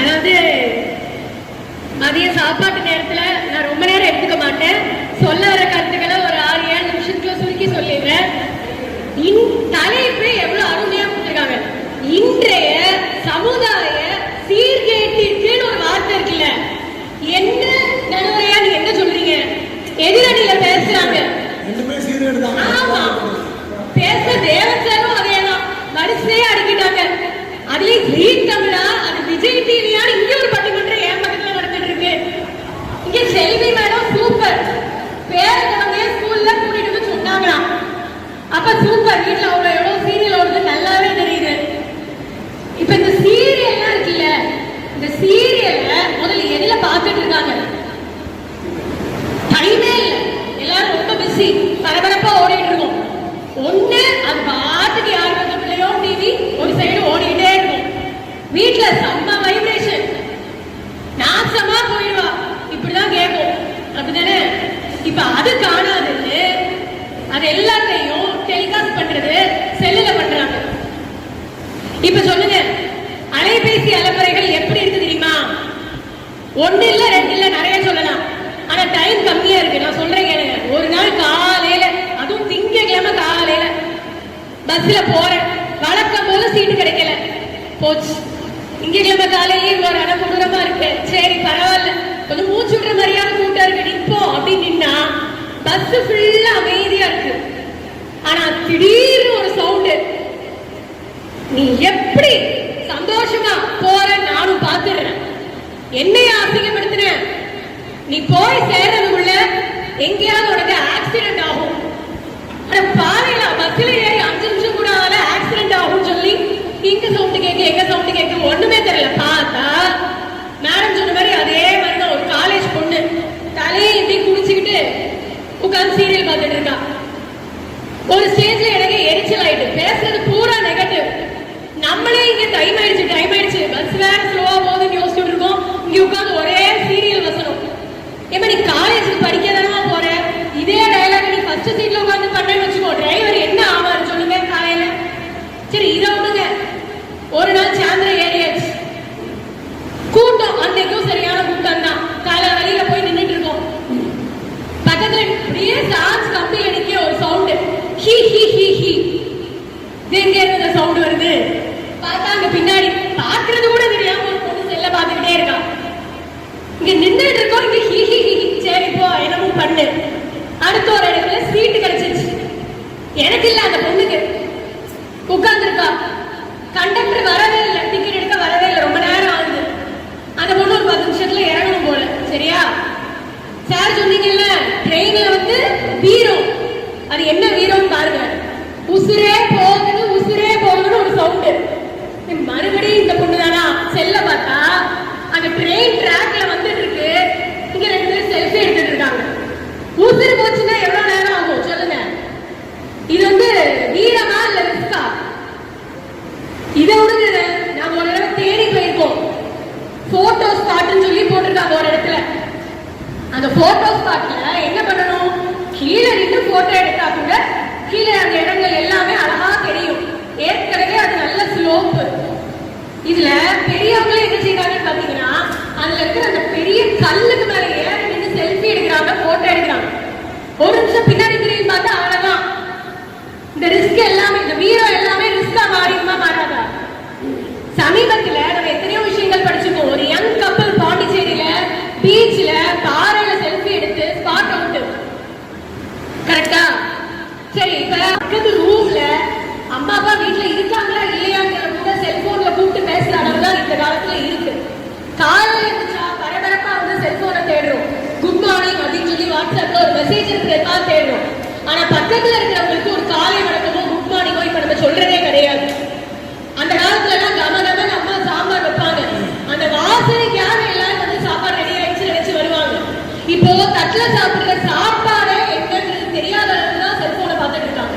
அதாவது மதிய சாப்பாட்டு நேரத்துல நான் ரொம்ப நேரம் எடுத்துக்க மாட்டேன். சொல்ல வர கருத்துக்களை ஒரு 6-7 நிமிஷத்துக்குள்ள சுருக்கி சொல்லிடுறேன். தலைப்பு எவ்வளவு அருமையா கொடுத்திருக்காங்க. இன்றைய சமுதாய சீர்கேட்டிற்குன்னு ஒரு வார்த்தை இருக்குல்ல, என்ன நடுவரையா நீங்க என்ன சொல்றீங்க? எதிரணியில பேசுறாங்க, ஆமா பேச தேவச்சாரும் அதேதான் வரிசையா அடிக்கிட்டாங்க. அதுலயும் கிரீன் தமிழா அது விஜய் டிவியா இங்க ஒரு பட்டிமன்றம் என் பக்கத்துல நடந்துட்டு இருக்கு. இங்க செல்வி மேடம் சூப்பர் பேரங்க ஸ்கூல்ல கூட்டிட்டு வந்து சொன்னாங்களாம். அப்ப சூப்பர் வீட்டுல அவ்வளவு எவ்வளவு சீரியல் ஓடுது நல்லாவே தெரியுது. இப்ப இந்த சீரியல்லாம் இருக்குல்ல, இந்த சீரியல்ல முதல்ல எதுல பாத்துட்டு இருக்காங்க? டைமே இல்ல, எல்லாரும் ரொம்ப பிஸி, பரபரப்பா ஓடிட்டு இருக்கோம். ஒண்ணு அது பாட்டுக்கு யார் பக்கத்துலயோ டிவி ஒரு சைடு ஓடிக்கிட்டே இருக்கும். வீட்டுல செம்ம வைப்ரேஷன், நாசமா போயிடுவா, இப்படிதான் கேட்கும். அப்படிதானே? இப்ப அது காணாதுன்னு அது எல்லாத்தையும் டெலிகாஸ்ட் பண்றது செல்லுல பண்றாங்க. இப்ப சொல்லுங்க, அலைபேசி அலப்பறைகள் எப்படி இருக்கு தெரியுமா? 1 இல்ல 2 இல்ல நிறைய சொல்லலாம், ஆனா டைம் கம்மியா இருக்கு. நான் சொல்றேன் கேளுங்க. ஒரு நாள் காலையில, அதுவும் திங்கட்கிழமை காலையில பஸ்ல போறேன், வழக்கம் போல சீட்டு கிடைக்கல, போச்சு. திங்கட்கிழமை காலையில ஒரு இடம் கொடூரமா இருக்கு, சரி பரவாயில்ல கொஞ்சம் மூச்சு விடுற மாதிரியான கூட்டம் இருக்கு, நிப்போம் அப்படின்னு நின்னா பஸ் ஃபுல்லா அமைதியா இருக்கு. ஆனா திடீர்னு ஒரு சவுண்டு, நீ எப்படி சந்தோஷமா போற நானும் பாத்துறேன், என்னைய அசிங்கப்படுத்துற, நீ போய் சேர்றதுக்குள்ள எங்கேயாவது உனக்கு ஆக்சிடென்ட் ஆகும். பாறையில பஸ்ல ஏறி 5 நிமிஷம் கூட ஆகல ஆக்சிடென்ட் ஆகும் சொல்லி இங்க சவுண்ட் கேட்க எங்க சவுண்ட் கேட்க ஒண்ணுமே தெரியல. பார்த்தா மேடம் சொன்ன மாதிரி அதே மாதிரிதான் ஒரு காலேஜ் பொண்ணு தலையை இப்படி குடிச்சுக்கிட்டு உட்கார்ந்து சீரியல் பார்த்துட்டு இருக்கா. ஒரு ஸ்டேஜ்ல எனக்கு எரிச்சல் ஆயிட்டு, பேசுறது பூரா நெகட்டிவ். நம்மளே இங்க டைம் ஆயிடுச்சு பஸ் வேற ஸ்லோவா போகுதுன்னு யோசிச்சுட்டு இருக்கோம், இங்க உட்கார்ந்து ஒரே சீரியல் வசனம். ஏமா நீ காலேஜுக்கு படிக்க தானமா போற, இதே டயலாக் நீ ஃபர்ஸ்ட் சீட்ல உட்கார்ந்து பண்ணேன்னு வச்சுக்கோ, டிரைவர் என்ன ஆவாரு சொல்லுங்க காலையில. சரி இதை விடுங்க. ஒரு நாள் சாயந்தரம் ஏறியாச்சு, கூட்டம் அன்னைக்கும் சரியான கூட்டம் தான். காலை வழியில போய் நின்றுட்டு இருக்கோம், பக்கத்துல அப்படியே சார்ஜ் கம்பியில நிக்க ஒரு sound, he he he he. எங்க இருந்து சவுண்ட் வருது பார்த்தா அங்க பின்னாடி பாக்குறது கூட தெரியாம ஒரு பொண்ணு செல்ல பாத்துக்கிட்டே இருக்கா. இங்க நின்றுட்டு இருக்கோம், இங்க ஹி ஹி ஹி. சரி போ என்னமோ பண்ணு. அடுத்த ஒரு இடத்துல சீட்டு கிடைச்சிருச்சு, எனக்கு இல்ல அந்த பொண்ணுக்கு. உட்கார்ந்துருக்கா, கண்டக்டர் வரவே இல்லை, டிக்கெட் எடுக்க வரவே இல்லை, ரொம்ப நேரம் ஆகுது. அந்த பொண்ணு ஒரு 10 நிமிஷத்துல இறங்கணும் போல. சரியா சார் சொன்னீங்கல்ல ட்ரெயின்ல வந்து வீரம், அது என்ன வீரம் பாருங்க, உசுரே போகுதுன்னு ஒரு சவுண்டு. மறுபடியும் இந்த பொண்ணு தானா செல்ல பார்த்தா அந்த ட்ரெயின் ட்ராக்ல வந்துட்டு இருக்கு, இங்க 2 பேர் செல்ஃபி எடுத்துட்டு இருக்காங்க. உசுறு போச்சுன்னா எவ்வளவு நேரம் ஆகும் சொல்லுங்க? இது வந்து வீரமா இல்ல ரிஸ்கா? இதை விடுங்க, நாங்க ஒரு தடவை தேடி போயிருக்கோம், போட்டோ ஸ்பாட்னு சொல்லி போட்டிருக்காங்க ஒரு இடத்துல. அந்த போட்டோ ஸ்பாட்ல என்ன பண்ணணும், கீழே நின்று போட்டோ எடுத்தா கூட கீழே அந்த இடங்கள் எல்லாமே அழகா தெரியும். ஏற்கனவே அது நல்ல ஸ்லோப்பு. இதுல பெரியவங்களே என்ன செய்யறாங்கன்னு பாத்தீங்கன்னா, அதுல இருக்கிற அந்த பெரிய கல்லுக்கு மேல ஏறி நின்று செல்ஃபி எடுக்கிறாங்க, போட்டோ எடுக்கிறாங்க. ஒரு நிமிஷம் பின்னாடி திரும்பி பார்த்தா அவ்வளவுதான். இந்த ரிஸ்க் எல்லாமே, இந்த வீரம் எல்லாமே ரிஸ்கா மாறிடுமா மாறாதா? சமீபத்துல நம்ம எத்தனையோ விஷயங்கள் படிச்சிருக்கோம். ஒரு யங் கப்பல் பாண்டிச்சேரியில பீச்ல பாறையில செல்ஃபி எடுத்து ஸ்பாட் அவுட். கரெக்டா? சரி இப்ப பக்கத்து ரூம்ல அம்மா அப்பா வீட்டுல இருக்காங்களா இல்லையாங்கிற கூட செல்போன்ல கூப்பிட்டு பேசுற அளவுதான் இந்த காலத்துல இருக்கு. காலையில இருந்துச்சா பரபரப்பா வந்து செல்போனை தேடுறோம், குட் மார்னிங் அப்படின்னு சொல்லி வாட்ஸ்அப்ல ஒரு மெசேஜ் இருக்கிறதா தேடுறோம். ஆனா பக்கத்துல இருக்கிறவங்களுக்கு ஒரு காலை வணக்கமோ குட் மார்னிங்கோ இப்ப நம்ம சொல்றதே கிடையாது. அந்த காலத்துல எல்லாம் கமகமன்னு அம்மா சாம்பார் வைப்பாங்க, அந்த வாசனைக்காக எல்லாரும் வந்து சாப்பாடு ரெடி ஆயிடுச்சு வச்சு வருவாங்க. இப்போ தட்டுல சாப்பிடுற சாப்பாடே என்னன்னு தெரியாத அளவுக்கு தான் செல்போனை பார்த்துட்டு இருக்காங்க.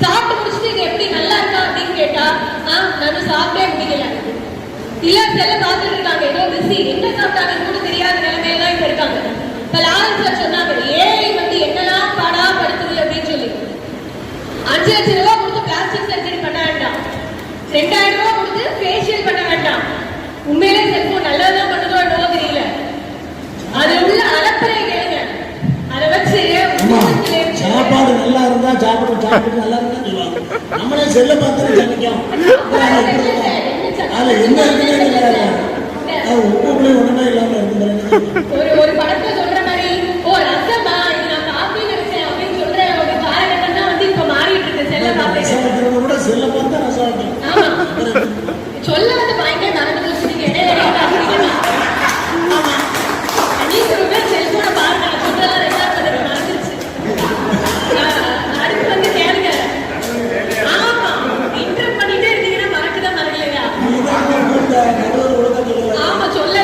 சாப்பிட்டு முடிச்சுட்டு இது எப்படி நல்லா இருக்கா அப்படின்னு கேட்டா நான் சாப்பிட்டே முடியல, இல்ல செல்ல பார்த்துட்டு இருக்காங்க, ஏதோ பிஸி, என்ன சாப்பிட்டாங்கன்னு கூட தெரியாத நிலைமையில தான் இப்ப இருக்காங்க. இப்ப லாரன்ஸ் சொன்னாங்க ஏஐ வந்து என்னெல்லாம் பாடா படுத்துது அப்படின்னு சொல்லி. 5 லட்சம் ரூபாய் கொடுத்து பிளாஸ்டிக் சர்ஜரி பண்ண வேண்டாம், 2000 ரூபாய் கொடுத்து ஃபேஷியல் பண்ண வேண்டாம், உண்மையிலே செல்போன் நல்லா இருக்குன்னு சொல்லுவாங்க. நம்மளே செல்ல பார்த்து சமைக்கும். அதுல என்ன இருக்குன்னு உப்பு புளி ஒண்ணுமே இல்லாம இருக்கு. ஒரு படத்தை சொல்ற மாதிரி ஓ ரசமா இது நான் காப்பி நினைச்சேன் அப்படின்னு சொல்ற ஒரு காலகட்டம் தான் வந்து இப்ப மாறிட்டு இருக்கு. செல்ல பார்த்து கூட செல்ல பார்த்தா ரசம் சொல்ல வந்து பயங்கர நடந்து வச்சுருக்கீங்க. நீங்க ரொம்ப செல்போன பாருங்க சொல்றதெல்லாம் ரெண்டாவது நடந்துருச்சு. அடுத்து வந்து கேளுங்க. ஆமா இன்டர் பண்ணிட்டே இருந்தீங்கன்னா மறக்குதான் மறக்கலையா? ஆமா சொல்ல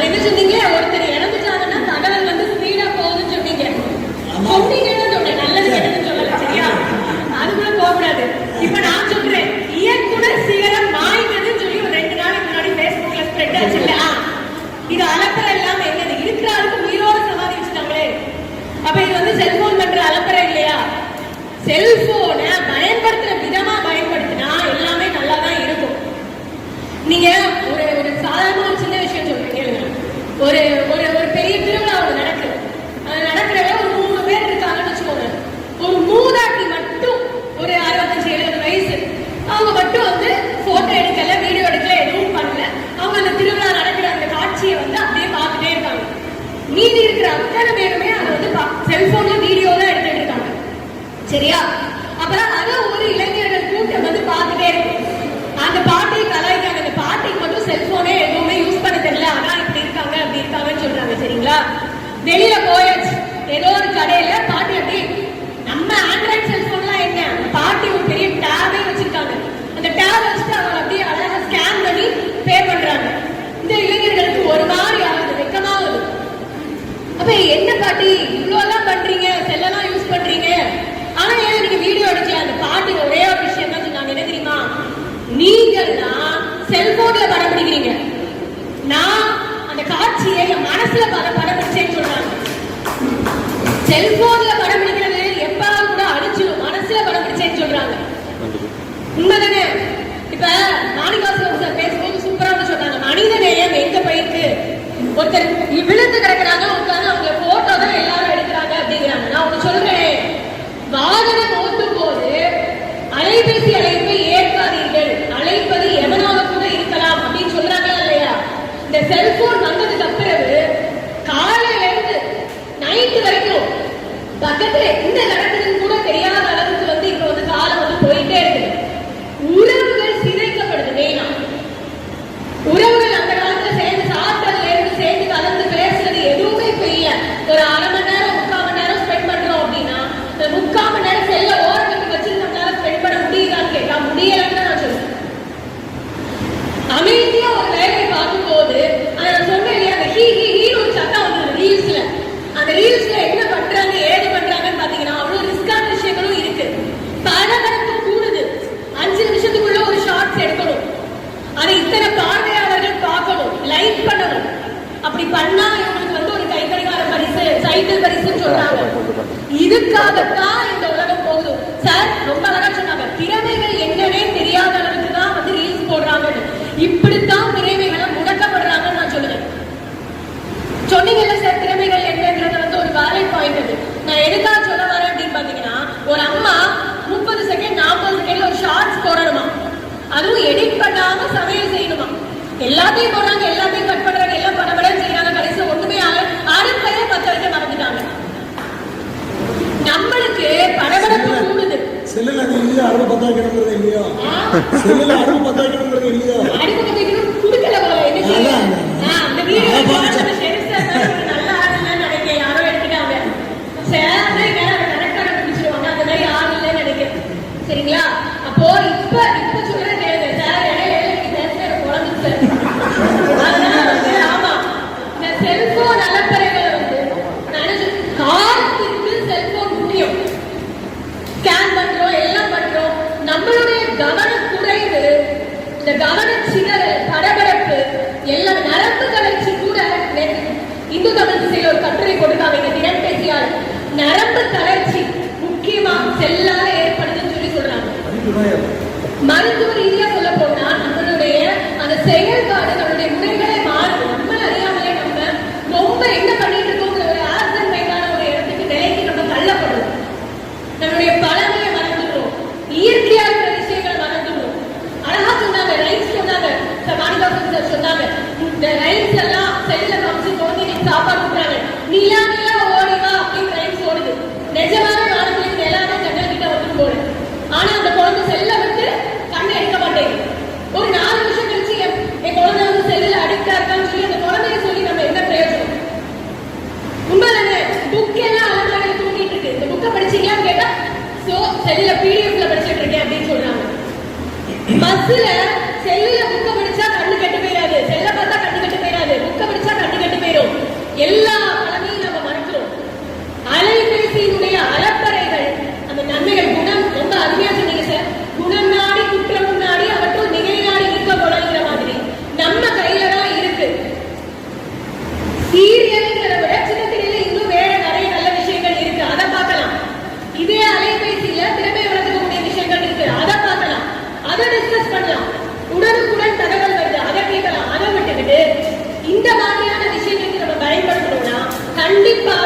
என்ன சொன்னீங்க? ஒருத்தர் இறந்துட்டாங்கன்னா தகவல் வந்து ஸ்பீடா போகுதுன்னு சொன்னீங்க. சொன்னீங்கன்னு சொன்னேன், நல்லது கெட்டதுன்னு சொல்லல. சரியா? அதுக்குள்ள போகக்கூடாது. இப்ப நான் சொல்றேன், இயக்குனர் சிகரம் மாய்ந்ததுன்னு சொல்லி ஒரு 2 நாளைக்கு முன்னாடி பேஸ்புக்ல ஸ்ப்ரெட் ஆச்சு இல்ல? இது அலப்பறை இல்லாம என்னது இருக்கிற ஆளுக்கு உயிரோட சமாதி வச்சுட்டாங்களே. அப்ப இது வந்து செல்போன் பண்ற அலப்பறை இல்லையா? செல்போனை பயன்படுத்துற விதமா பயன்படுத்தினா எல்லாமே நல்லா தான் இருக்கும். நீங்க ஒரு சாதாரண ஒரு சின்ன விஷயம் சொல்றீங்க. ஒரு ஒரு ஒரு பெரிய திருவிழா ஒன்று நடக்குது. நடக்கிறத ஒரு 3 பேர் இருக்காங்கன்னு வச்சுக்கோங்க. ஒரு மூதாட்டி மட்டும் ஒரு 65-70 வயசு, அவங்க மட்டும் வந்து போட்டோ எடுக்கல, வீடியோ எடுக்கல, எதுவும் பண்ணல. அவங்க அந்த திருவிழா நடக்கிற அந்த காட்சியை வந்து அப்படியே பார்த்துட்டே இருக்காங்க. மீதி இருக்கிற அத்தனை பேருமே அதை வந்து செல்போன்ல வீடியோ தான் எடுத்துட்டு இருக்காங்க. சரியா? அப்புறம் அதை ஒரு இளைஞர்கள் கூட்டம் வந்து பார்த்துட்டே இருக்கு. அந்த பாட்டியை கலாய்க்காங்க. அந்த பாட்டிக்கு மட்டும் செல்போனே எதுவுமே யூஸ் பண்ண தெரியல, ஆனா இப்படி இருக்காங்க அப்படி இருக்காங்கன்னு சொல்றாங்க. சரிங்களா? வெளியில போயாச்சு, ஏதோ ஒரு கடையில பாட்டி அப்படி நம்ம ஆண்ட்ராய்ட் செல்போன்லாம் என்ன, பாட்டி ஒரு பெரிய டேபே வச்சிருக்காங்க. அந்த டேப் வச்சுட்டு அவங்க அப்படியே அழகா ஸ்கேன் பண்ணி பே பண்றாங்க. இந்த இளைஞர்களுக்கு ஒரு மாதிரி ஆகுது, வெக்கமாகுது. அப்ப என்ன பாட்டி இவ்வளவு எல்லாம் பண்றீங்க, செல்லெல்லாம் யூஸ் பண்றீங்க, ஆனா ஏன் நீங்க வீடியோ எடுக்கல? அந்த பாட்டி ஒரே ஒரு விஷயம் தான் சொன்னாங்க. என்ன தெரியுமா? நீங்கன்னா செல்போன்ல படம் பிடிக்கிறீங்க, நான் அந்த காட்சியை என் மனசுல படம் பிடிச்சேன்னு சொல்றாங்க. செல்போன்ல படம் பிடிக்கிறது எப்பாவது கூட அடிச்சிடும், மனசுல படம் பிடிச்சேன்னு சொல்றாங்க. உண்மைதானே? இப்ப மாணிகாசன் சார் பேசும்போது சூப்பரா சொன்னாங்க, மனித நேயம் எங்க போயிருக்கு? ஒருத்தர் விழுந்து கிடக்குறாங்க, உட்காந்து அவங்க போட்டோ தான் எல்லாரும் எடுக்கிறாங்க அப்படிங்கிறாங்க. நான் ஒண்ணு சொல்றேன், வாகனம் ஓட்டும் போது அலைபேசி அழைப்பை ஏற்காதீர்கள், அழைப்பது எவனாக கூட இருக்கலாம் அப்படின்னு சொல்றாங்களா இல்லையா? இந்த செல்போன் வந்ததுக்கு அப்புறம் காலையில இருந்து நைட்டு வரைக்கும் பக்கத்துல என்ன நடக்குதுன்னு கூட தெரியாத அளவுக்கு வந்து இப்ப வந்து காலம் வந்து போயிட்டே இருக்கு. உறவுகள் சிதைக்கப்படுது. மெயினா உறவுகள் அந்த காலத்துல சேர்ந்து சாப்பிட்டதுல இருந்து சேர்ந்து கலந்து பேசுறது எதுவுமே இப்ப இல்ல. ஒரு 1/2 மணி நேரம் 3/4 மணி நேரம் ஸ்பெண்ட் பண்றோம் அப்படின்னா 3/4 மணி நேரம் செல்ல ஓரத்துக்கு வச்சு நம்மளால ஸ்பெண்ட் பண்ண முடியுதான்னு கேட்டா முடியலன்னு தான் நான் சொல்றேன். அமைதியா ஒரு வேலையை பார்க்கும் போது நான் சொன்னேன் இல்லையா, அந்த ஹீன்னு ஒரு சட்டம் வந்து ரீல்ஸ்ல, அந்த ரீல்ஸ்ல என்ன பண்றாங்க ஏது பண்றாங்கன்னு பாத்தீங்கன்னா அவ்வளவு ரிஸ்கான விஷயங்களும் இருக்கு. பரபரப்பு கூடுது. 5 நிமிஷத்துக்குள்ள ஒரு ஷார்ட்ஸ் எடுக்கணும், அதை இத்தனை பார்வையாளர்கள் பார்க்கணும், லைக் பண்ணணும். அப்படி பண்ணா இவங்களுக்கு வந்து ஒரு கைக்கடிகார பரிசு, சைக்கிள் பரிசுன்னு சொல்றாங்க. இதுக்காகத்தான் இந்த உலகம் போகுது. சார் ரொம்ப அழகா சொன்னாங்க, திறமைகள் என்னன்னே தெரியாத அளவுக்கு தான் வந்து ரீல்ஸ் போடுறாங்க. இப்படித்தான் திறமைகளை முடக்கப்படுறாங்கன்னு நான் சொல்லுவேன். சொன்னீங்கல்ல சார், திறமைகள் என்னன்றது வந்து ஒரு வேலிட் பாயிண்ட். அது நான் எதுக்காக சொல்ல வரேன் அப்படின்னு பாத்தீங்கன்னா, ஒரு அம்மா 30 செகண்ட் 40 செகண்ட்ல ஒரு ஷார்ட்ஸ் போடணுமா, அதுவும் எடிட் பண்ணாம சமையல் செய்யணுமா. எல்லாத்தையும் போடுறாங்க, எல்லாத்தையும் கட் பண்றாங்க, எல்லாம் படபடன்னு செய்யறாங்க. கடைசியில் ஒண்ணுமே அடுப்பையே 10 வைக்க மறந்துட்டாங்க. நம்மளுக்கு படபடப்பு கூடுது. செல்லுல அது இல்லையோ, அடுப்பு 10 வைக்கணுங்கிறது இல்லையோ, செல்லுல அடுப்பு 10 வைக்கணுங்கிறது இல்லையோ, அடுப்பு 10 வைக்கணும் கொடுக்கல போல. அந்த வீடியோ நல்லா ஆடுன்னு நினைக்கிறேன், யாரோ எடுத்துட்டாங்க. சரி கரெக்டா கண்டுபிடிச்சிருவாங்க, அந்த மாதிரி ஆள் இல்லைன்னு நினைக்கிறேன். சரிங்களா? அப்போ இப்ப சொல்ற கேளுங்க சார், அதனால வந்து ஆமா இந்த செல்போன் அலப்பறைகளை வந்து காலத்திற்கு செல்போன் முக்கியம். ஸ்கேன் பண்றோம், எல்லாம் பண்றோம். நம்மளுடைய கவன குறைவு, இந்த கவன சிதறல், பரபரப்பு, எல்லாம் நரம்பு தளர்ச்சி கூட. இந்து தமிழ் திசையில் ஒரு கட்டுரை கொடுத்தாங்க, இந்த திறன் பேசியால் நரம்பு தளர்ச்சி முக்கியமா செல்லால ஏற்படுதுன்னு சொல்லி சொல்றாங்க. மருத்துவ ரீதியா சொல்ல போனா நம்மளுடைய அந்த செயல்பாடு, நம்மளுடைய முறைகளை மாறுது. நம்ம அறியாமலே நம்ம ரொம்ப என்ன பண்ணிட்டு இருக்கோங்கிற ஒரு ஆசன் மைண்டான ஒரு பஸ்ல செல்லுல புக்க படிச்சா கண்ணு கெட்டு போயிடாது, செல்ல பார்த்தா கண்ணு கெட்டு போயிடாது, புக்க படிச்சா கண்ணு கெட்டு போயிடும். எல்லா பழமையும் நம்ம மறக்கிறோம். அலைபேசியினுடைய அலப்பறைகள், அந்த நன்மைகள், குணம் ரொம்ப அருமையா சொன்னீங்க சார். குணம் நாடி குற்றம் நாடி அவற்றுள் நிலை நாடி நிற்க போலங்கிற மாதிரி நம்ம கையில தான் இருக்கு. சீரியல்ங்கிறத விட சின்ன திரையில இன்னும் வேற நிறைய நல்ல விஷயங்கள் இருக்கு, அதை பார்க்கலாம். இதே அலைபேசியில திறமை வளர்த்துக்கக்கூடிய விஷயங்கள் இருக்கு, அதை பார்க்கலாம், அதை டிஸ்கஸ் பண்ணலாம். உடனுக்குடன் தகவல் வருது, அதை கேட்கலாம். அதை விட்டுக்கிட்டு இந்த மாதிரியான விஷயங்களுக்கு நம்ம பயன்படுத்தணும்னா கண்டிப்பாக